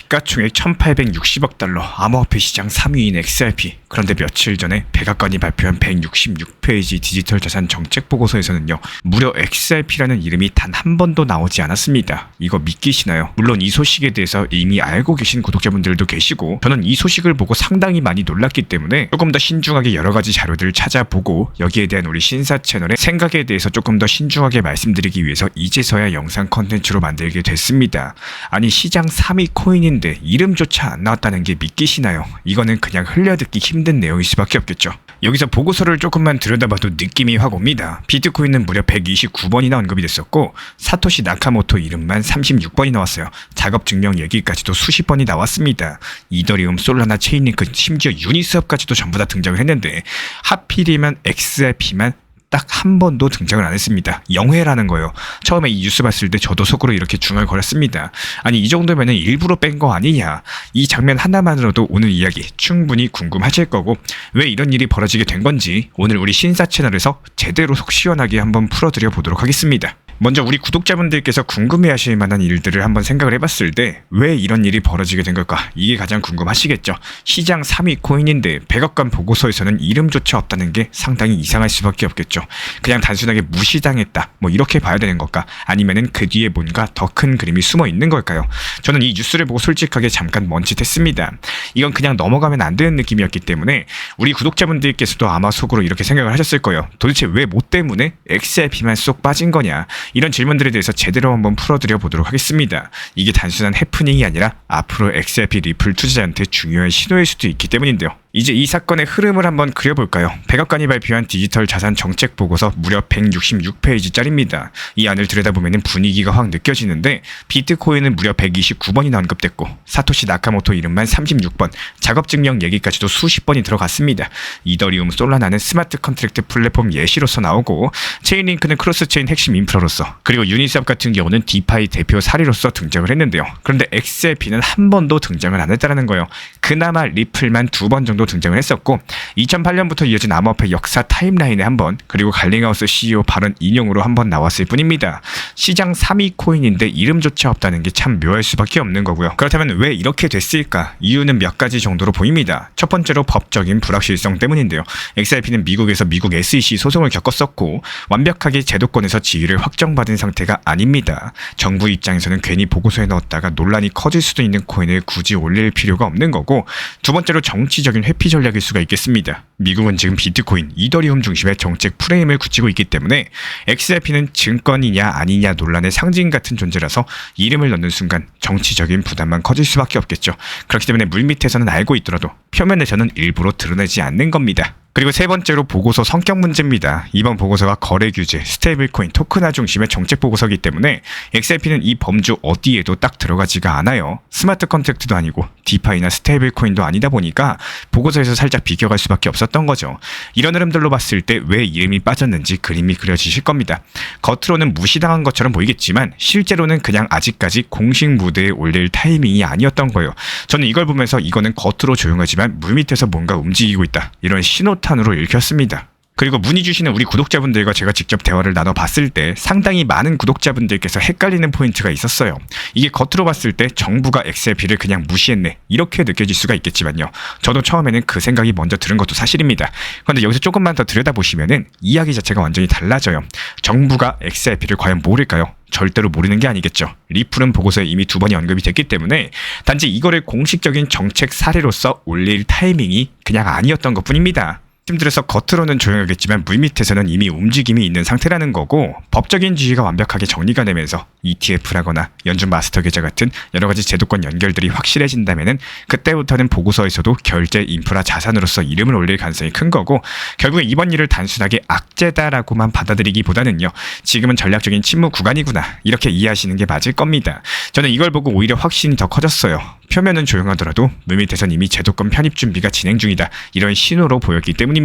시가총액 1860억 달러, 암호화폐 시장 3위인 XRP. 그런데 며칠 전에 백악관이 발표한 166페이지 디지털 자산 정책 보고서에서는요, 무려 XRP라는 이름이 단 한 번도 나오지 않았습니다. 이거 믿기시나요? 물론 이 소식에 대해서 이미 알고 계신 구독자분들도 계시고, 저는 이 소식을 보고 상당히 많이 놀랐기 때문에 조금 더 신중하게 여러 가지 자료들을 찾아보고 여기에 대한 우리 신사 채널의 생각에 대해서 조금 더 신중하게 말씀드리기 위해서 이제서야 영상 컨텐츠로 만들게 됐습니다. 아니, 시장 3위 코인인데 이름조차 안 나왔다는 게 믿기시나요? 이거는 그냥 흘려듣기 힘든 내용일 수밖에 없겠죠. 여기서 보고서를 조금만 들여다봐도 느낌이 확 옵니다. 비트코인은 무려 129번이나 언급이 됐었고, 사토시 나카모토 이름만 36번이 나왔어요. 작업 증명 얘기까지도 수십 번이 나왔습니다. 이더리움, 솔라나, 체인링크, 심지어 유니스왑까지도 전부 다 등장을 했는데 하필이면 XRP만 딱 한 번도 등장을 안 했습니다. 영회라는 거예요. 처음에 이 뉴스 봤을 때 저도 속으로 이렇게 중얼거렸습니다. 아니, 이 정도면 일부러 뺀 거 아니냐. 이 장면 하나만으로도 오늘 이야기 충분히 궁금하실 거고, 왜 이런 일이 벌어지게 된 건지 오늘 우리 신사 채널에서 제대로 속 시원하게 한번 풀어드려 보도록 하겠습니다. 먼저 우리 구독자분들께서 궁금해하실 만한 일들을 한번 생각을 해봤을 때 왜 이런 일이 벌어지게 된 걸까? 이게 가장 궁금하시겠죠. 시장 3위 코인인데 백악관 보고서에서는 이름조차 없다는 게 상당히 이상할 수밖에 없겠죠. 그냥 단순하게 무시당했다, 뭐 이렇게 봐야 되는 걸까? 아니면은 그 뒤에 뭔가 더 큰 그림이 숨어 있는 걸까요? 저는 이 뉴스를 보고 솔직하게 잠깐 멈칫했습니다. 이건 그냥 넘어가면 안 되는 느낌이었기 때문에 우리 구독자분들께서도 아마 속으로 이렇게 생각을 하셨을 거예요. 도대체 왜 뭐 때문에 XRP만 쏙 빠진 거냐? 이런 질문들에 대해서 제대로 한번 풀어드려 보도록 하겠습니다. 이게 단순한 해프닝이 아니라 앞으로 XRP 리플 투자자한테 중요한 신호일 수도 있기 때문인데요. 이제 이 사건의 흐름을 한번 그려볼까요? 백악관이 발표한 디지털 자산 정책 보고서 무려 166페이지짜리입니다. 이 안을 들여다보면 분위기가 확 느껴지는데, 비트코인은 무려 129번이나 언급됐고, 사토시 나카모토 이름만 36번, 작업 증명 얘기까지도 수십 번이 들어갔습니다. 이더리움, 솔라나는 스마트 컨트랙트 플랫폼 예시로서 나오고, 체인링크는 크로스체인 핵심 인프라로서, 그리고 유니스왑 같은 경우는 디파이 대표 사례로서 등장을 했는데요. 그런데 XRP는 한 번도 등장을 안 했다는 거예요. 그나마 리플만 2번 정도 등장을 했었고, 2008년부터 이어진 암호화폐 역사 타임라인에 한 번, 그리고 갈링하우스 CEO 발언 인용으로 한 번 나왔을 뿐입니다. 시장 3위 코인인데 이름조차 없다는 게 참 묘할 수밖에 없는 거고요. 그렇다면 왜 이렇게 됐을까? 이유는 몇 가지 정도로 보입니다. 첫 번째로 법적인 불확실성 때문인데요. XRP는 미국에서 미국 SEC 소송을 겪었었고, 완벽하게 제도권에서 지위를 확정받은 상태가 아닙니다. 정부 입장에서는 괜히 보고서에 넣었다가 논란이 커질 수도 있는 코인을 굳이 올릴 필요가 없는 거고, 두 번째로 정치적인 회피 전략일 수가 있겠습니다. 미국은 지금 비트코인, 이더리움 중심의 정책 프레임을 굳히고 있기 때문에 XRP는 증권이냐 아니냐 논란의 상징 같은 존재라서 이름을 넣는 순간 정치적인 부담만 커질 수밖에 없겠죠. 그렇기 때문에 물밑에서는 알고 있더라도 표면에서는 일부러 드러내지 않는 겁니다. 그리고 세 번째로 보고서 성격 문제입니다. 이번 보고서가 거래 규제, 스테이블코인, 토큰화 중심의 정책 보고서이기 때문에 XRP는 이 범주 어디에도 딱 들어가지가 않아요. 스마트 컨트랙트도 아니고 디파이나 스테이블코인도 아니다 보니까 보고서에서 살짝 비껴갈 수밖에 없었던 거죠. 이런 흐름들로 봤을 때 왜 이름이 빠졌는지 그림이 그려지실 겁니다. 겉으로는 무시당한 것처럼 보이겠지만 실제로는 그냥 아직까지 공식 무대에 올릴 타이밍이 아니었던 거예요. 저는 이걸 보면서 이거는 겉으로 조용하지만 물밑에서 뭔가 움직이고 있다, 이런 신호탄으로 읽혔습니다. 그리고 문의 주시는 우리 구독자분들과 제가 직접 대화를 나눠봤을 때 상당히 많은 구독자분들께서 헷갈리는 포인트가 있었어요. 이게 겉으로 봤을 때 정부가 XRP를 그냥 무시했네, 이렇게 느껴질 수가 있겠지만요. 저도 처음에는 그 생각이 먼저 들은 것도 사실입니다. 그런데 여기서 조금만 더 들여다보시면은 이야기 자체가 완전히 달라져요. 정부가 XRP를 과연 모를까요? 절대로 모르는 게 아니겠죠. 리플은 보고서에 이미 2번이 언급이 됐기 때문에 단지 이거를 공식적인 정책 사례로서 올릴 타이밍이 그냥 아니었던 것뿐입니다. 말씀드려서 겉으로는 조용하겠지만 물밑에서는 이미 움직임이 있는 상태라는 거고, 법적인 지위가 완벽하게 정리가 되면서 ETF라거나 연준 마스터 계좌 같은 여러 가지 제도권 연결들이 확실해진다면은 그때부터는 보고서에서도 결제 인프라 자산으로서 이름을 올릴 가능성이 큰 거고, 결국에 이번 일을 단순하게 악재다라고만 받아들이기보다는요, 지금은 전략적인 침묵 구간이구나, 이렇게 이해하시는 게 맞을 겁니다. 저는 이걸 보고 오히려 확신이 더 커졌어요. 표면은 조용하더라도 물밑에선 이미 제도권 편입 준비가 진행 중이다, 이런 신호로 보였기 때문입니다.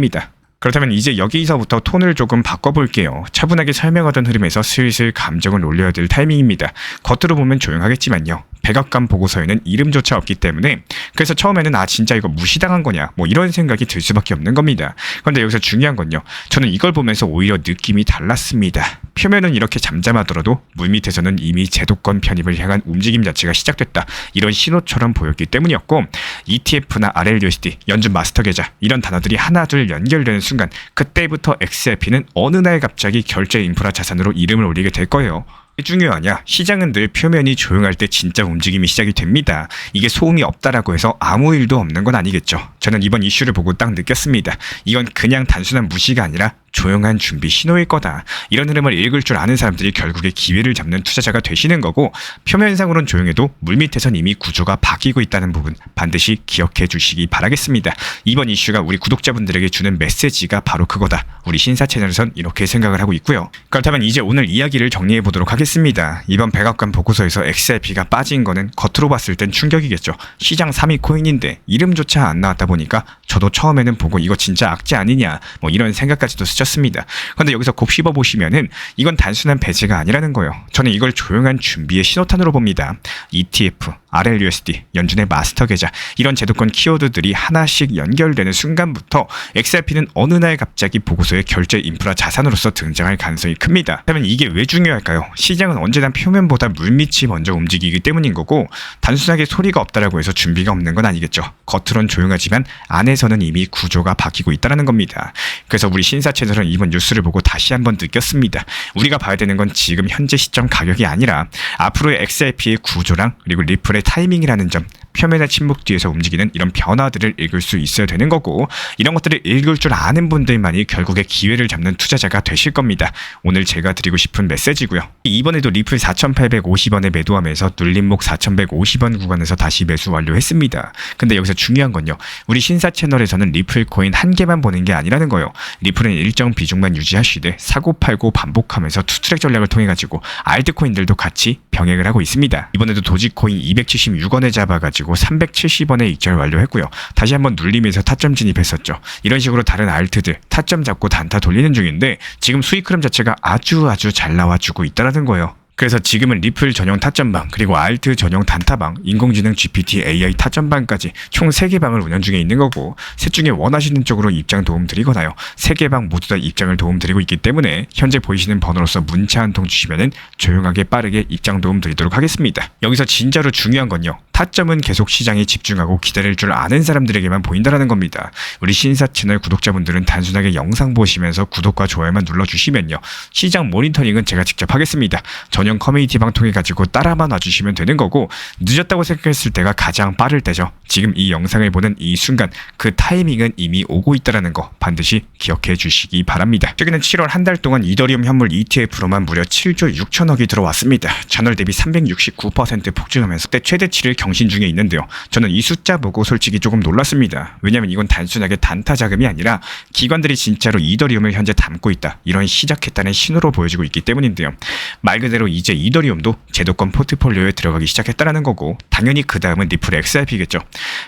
그렇다면 이제 여기서부터 톤을 조금 바꿔볼게요. 차분하게 설명하던 흐름에서 슬슬 감정을 올려야 될 타이밍입니다. 겉으로 보면 조용하겠지만요, 백악관 보고서에는 이름조차 없기 때문에 그래서 처음에는 진짜 이거 무시당한 거냐 뭐 이런 생각이 들 수밖에 없는 겁니다. 그런데 여기서 중요한 건요. 저는 이걸 보면서 오히려 느낌이 달랐습니다. 표면은 이렇게 잠잠하더라도 물밑에서는 이미 제도권 편입을 향한 움직임 자체가 시작됐다. 이런 신호처럼 보였기 때문이었고 ETF나 RLUSD, 연준 마스터 계좌 이런 단어들이 하나 둘 연결되는 순간 그때부터 XRP는 어느 날 갑자기 결제 인프라 자산으로 이름을 올리게 될 거예요. 왜 중요하냐? 시장은 늘 표면이 조용할 때 진짜 움직임이 시작이 됩니다. 이게 소음이 없다라고 해서 아무 일도 없는 건 아니겠죠. 저는 이번 이슈를 보고 딱 느꼈습니다. 이건 그냥 단순한 무시가 아니라 조용한 준비 신호일 거다. 이런 흐름을 읽을 줄 아는 사람들이 결국에 기회를 잡는 투자자가 되시는 거고 표면상으로는 조용해도 물밑에선 이미 구조가 바뀌고 있다는 부분 반드시 기억해 주시기 바라겠습니다. 이번 이슈가 우리 구독자분들에게 주는 메시지가 바로 그거다. 우리 신사 채널에선 이렇게 생각을 하고 있고요. 그렇다면 이제 오늘 이야기를 정리해 보도록 하겠습니다. 이번 백악관 보고서에서 XRP가 빠진 거는 겉으로 봤을 땐 충격이겠죠. 시장 3위 코인인데 이름조차 안 나왔다 보니까 저도 처음에는 보고 이거 진짜 악재 아니냐 뭐 이런 생각까지도 스쳤습니다. 그런데 여기서 곱씹어 보시면은 이건 단순한 배제가 아니라는 거예요. 저는 이걸 조용한 준비의 신호탄으로 봅니다. ETF, RLUSD, 연준의 마스터 계좌 이런 제도권 키워드들이 하나씩 연결되는 순간부터 XRP는 어느 날 갑자기 보고서의 결제 인프라 자산으로서 등장할 가능성이 큽니다. 그러면 이게 왜 중요할까요? 시장은 언제나 표면보다 물밑이 먼저 움직이기 때문인 거고 단순하게 소리가 없다라고 해서 준비가 없는 건 아니겠죠. 겉으론 조용하지만 안에서는 이미 구조가 바뀌고 있다는 겁니다. 그래서 우리 신사 채널은 이번 뉴스를 보고 다시 한번 느꼈습니다. 우리가 봐야 되는 건 지금 현재 시점 가격이 아니라 앞으로의 XRP의 구조랑 그리고 리플의 타이밍이라는 점, 표면의 침묵 뒤에서 움직이는 이런 변화들을 읽을 수 있어야 되는 거고 이런 것들을 읽을 줄 아는 분들만이 결국에 기회를 잡는 투자자가 되실 겁니다. 오늘 제가 드리고 싶은 메시지고요. 이번에도 리플 4,850원에 매도하면서 눌림목 4,150원 구간에서 다시 매수 완료했습니다. 근데 여기서 중요한 건요. 우리 신사 채널에서는 리플 코인 한 개만 보는 게 아니라는 거예요. 리플은 일정 비중만 유지하시되 사고 팔고 반복하면서 투트랙 전략을 통해 가지고 알트코인들도 같이 병행을 하고 있습니다. 이번에도 도지코인 276원에 잡아가지고 370원에 익절 완료했고요. 다시 한번 눌리면서 타점 진입했었죠. 이런 식으로 다른 알트들 타점 잡고 단타 돌리는 중인데 지금 수익 흐름 자체가 아주 잘 나와주고 있다는 거예요. 그래서 지금은 리플 전용 타점방 그리고 알트 전용 단타방 인공지능 GPT AI 타점방까지 총 3개 방을 운영 중에 있는 거고 셋 중에 원하시는 쪽으로 입장 도움 드리거나요 3개 방 모두 다 입장을 도움 드리고 있기 때문에 현재 보이시는 번호로서 문자 한 통 주시면은 조용하게 빠르게 입장 도움 드리도록 하겠습니다. 여기서 진짜로 중요한 건요. 타점은 계속 시장에 집중하고 기다릴 줄 아는 사람들에게만 보인다는 겁니다. 우리 신사 채널 구독자분들은 단순하게 영상 보시면서 구독과 좋아요만 눌러주시면요. 시장 모니터링은 제가 직접 하겠습니다. 전용 커뮤니티 방 통해 가지고 따라만 와주시면 되는 거고 늦었다고 생각했을 때가 가장 빠를 때죠. 지금 이 영상을 보는 이 순간 그 타이밍은 이미 오고 있다는 거 반드시 기억해 주시기 바랍니다. 최근에 7월 한 달 동안 이더리움 현물 ETF로만 무려 7조 6천억이 들어왔습니다. 전월 대비 369% 폭증하면서 그때 최대치를 경신 중에 있는데요. 저는 이 숫자 보고 솔직히 조금 놀랐습니다. 왜냐면 이건 단순하게 단타 자금이 아니라 기관들이 진짜로 이더리움을 현재 담고 있다. 이런 시작했다는 신호로 보여지고 있기 때문인데요. 말 그대로 이제 이더리움도 제도권 포트폴리오에 들어가기 시작했다는 거고 당연히 그 다음은 리플 XRP겠죠.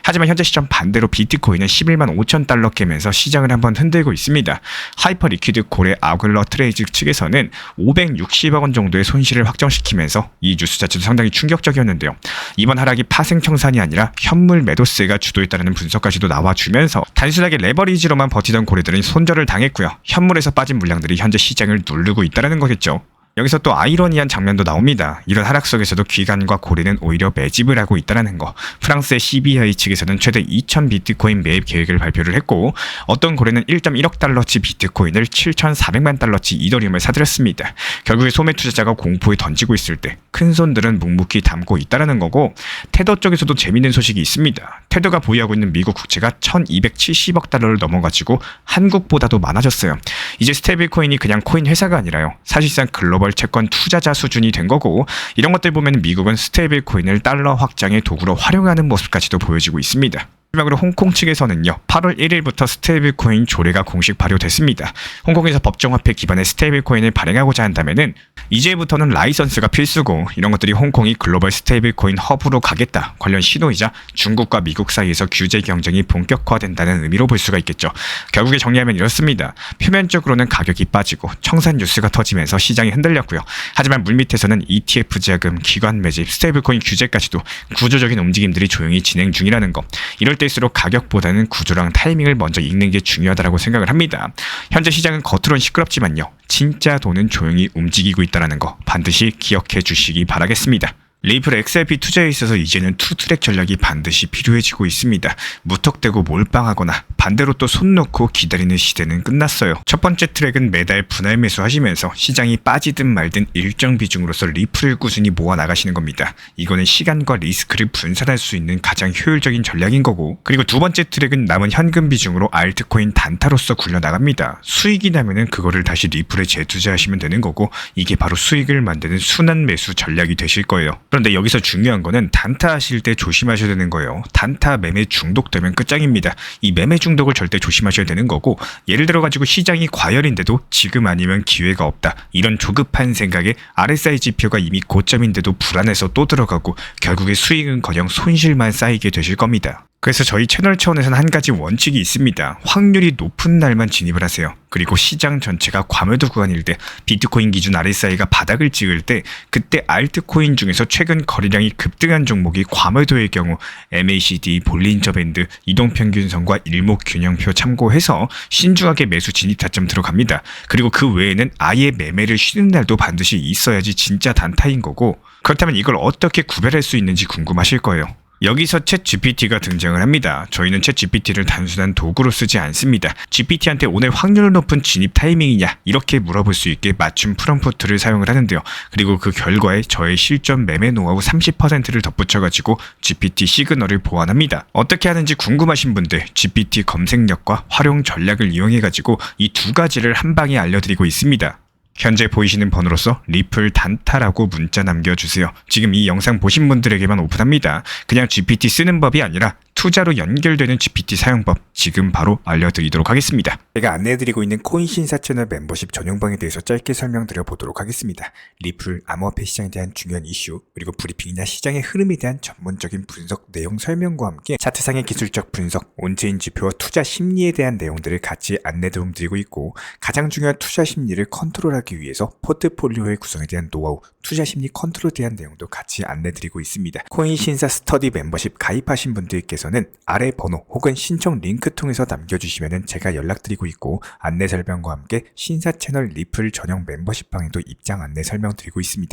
하지만 현재 시점 반대로 비트코인은 11만 5천 달러 깨면서 시장을 한번 흔들고 있습니다. 하이퍼 리퀴드 고래 아글러 트레이즈 측에서는 560억 원 정도의 손실을 확정시키면서 이 뉴스 자체도 상당히 충격적이었는데요. 이번 하락이 파생청산이 아니라 현물 매도세가 주도했다는 분석까지도 나와주면서 단순하게 레버리지로만 버티던 고래들은 손절을 당했고요. 현물에서 빠진 물량들이 현재 시장을 누르고 있다는 거겠죠. 여기서 또 아이러니한 장면도 나옵니다. 이런 하락 속에서도 기관과 고래는 오히려 매집을 하고 있다는 거. 프랑스의 CBI 측에서는 최대 2,000 비트코인 매입 계획을 발표를 했고 어떤 고래는 1.1억 달러치 비트코인을 7,400만 달러치 이더리움을 사들였습니다. 결국에 소매 투자자가 공포에 던지고 있을 때 큰 손들은 묵묵히 담고 있다는 거고 테더 쪽에서도 재밌는 소식이 있습니다. 테더가 보유하고 있는 미국 국채가 1,270억 달러를 넘어가지고 한국보다도 많아졌어요. 이제 스테이블코인이 그냥 코인 회사가 아니라요. 사실상 글로벌 채권 투자자 수준이 된 거고 이런 것들 보면 미국은 스테이블 코인을 달러 확장의 도구로 활용하는 모습까지도 보여지고 있습니다. 마지막으로 홍콩 측에서는요, 8월 1일부터 스테이블코인 조례가 공식 발효됐습니다. 홍콩에서 법정화폐 기반의 스테이블코인을 발행하고자 한다면은 이제부터는 라이선스가 필수고, 이런 것들이 홍콩이 글로벌 스테이블코인 허브로 가겠다 관련 신호이자 중국과 미국 사이에서 규제 경쟁이 본격화된다는 의미로 볼 수가 있겠죠. 결국에 정리하면 이렇습니다. 표면적으로는 가격이 빠지고 청산 뉴스가 터지면서 시장이 흔들렸고요. 하지만 물밑에서는 ETF 자금, 기관 매집, 스테이블코인 규제까지도 구조적인 움직임들이 조용히 진행 중이라는 것. 이럴 때일수록 가격보다는 구조랑 타이밍을 먼저 읽는 게 중요하다고 생각을 합니다. 현재 시장은 겉으론 시끄럽지만요, 진짜 돈은 조용히 움직이고 있다는 거 반드시 기억해 주시기 바라겠습니다. 리플 XRP 투자에 있어서 이제는 투트랙 전략이 반드시 필요해지고 있습니다. 무턱대고 몰빵하거나 반대로 또 손 놓고 기다리는 시대는 끝났어요. 첫 번째 트랙은 매달 분할 매수하시면서 시장이 빠지든 말든 일정 비중으로서 리플을 꾸준히 모아 나가시는 겁니다. 이거는 시간과 리스크를 분산할 수 있는 가장 효율적인 전략인 거고, 그리고 두 번째 트랙은 남은 현금 비중으로 알트코인 단타로서 굴려나갑니다. 수익이 나면은 그거를 다시 리플에 재투자하시면 되는 거고, 이게 바로 수익을 만드는 순환 매수 전략이 되실 거예요. 그런데 여기서 중요한 거는 단타 하실 때 조심하셔야 되는 거예요. 단타 매매 중독되면 끝장입니다. 이 매매 중독을 절대 조심하셔야 되는 거고, 예를 들어 가지고 시장이 과열인데도 지금 아니면 기회가 없다, 이런 조급한 생각에 RSI 지표가 이미 고점인데도 불안해서 또 들어가고 결국에 수익은커녕 손실만 쌓이게 되실 겁니다. 그래서 저희 채널 차원에서는 한 가지 원칙이 있습니다. 확률이 높은 날만 진입을 하세요. 그리고 시장 전체가 과매도 구간일 때, 비트코인 기준 RSI가 바닥을 찍을 때, 그때 알트코인 중에서 최근 거래량이 급등한 종목이 과매도의 경우 MACD, 볼린저 밴드, 이동평균선과 일목균형표 참고해서 신중하게 매수 진입 타점 들어갑니다. 그리고 그 외에는 아예 매매를 쉬는 날도 반드시 있어야지 진짜 단타인 거고, 그렇다면 이걸 어떻게 구별할 수 있는지 궁금하실 거예요. 여기서 챗 GPT가 등장을 합니다. 저희는 챗 GPT를 단순한 도구로 쓰지 않습니다. GPT한테 오늘 확률 높은 진입 타이밍이냐, 이렇게 물어볼 수 있게 맞춤 프롬프트를 사용을 하는데요. 그리고 그 결과에 저의 실전 매매 노하우 30%를 덧붙여가지고 GPT 시그널을 보완합니다. 어떻게 하는지 궁금하신 분들, GPT 검색력과 활용 전략을 이용해가지고 이 두 가지를 한 방에 알려드리고 있습니다. 현재 보이시는 번호로서 리플 단타라고 문자 남겨주세요. 지금 이 영상 보신 분들에게만 오픈합니다. 그냥 GPT 쓰는 법이 아니라 투자로 연결되는 GPT 사용법 지금 바로 알려드리도록 하겠습니다. 제가 안내해드리고 있는 코인 신사 채널 멤버십 전용방에 대해서 짧게 설명드려 보도록 하겠습니다. 리플, 암호화폐 시장에 대한 중요한 이슈, 그리고 브리핑이나 시장의 흐름에 대한 전문적인 분석 내용 설명과 함께 차트상의 기술적 분석, 온체인 지표와 투자 심리에 대한 내용들을 같이 안내 도움드리고 있고, 가장 중요한 투자 심리를 컨트롤하기 위해서 포트폴리오의 구성에 대한 노하우, 투자 심리 컨트롤에 대한 내용도 같이 안내드리고 있습니다. 코인 신사 스터디 멤버십 가입하신 분들께서는 아래 번호 혹은 신청 링크 통해서 남겨주시면 제가 연락드리고 있고, 안내 설명과 함께 신사 채널 리플 전용 멤버십 방에도 입장 안내 설명드리고 있습니다.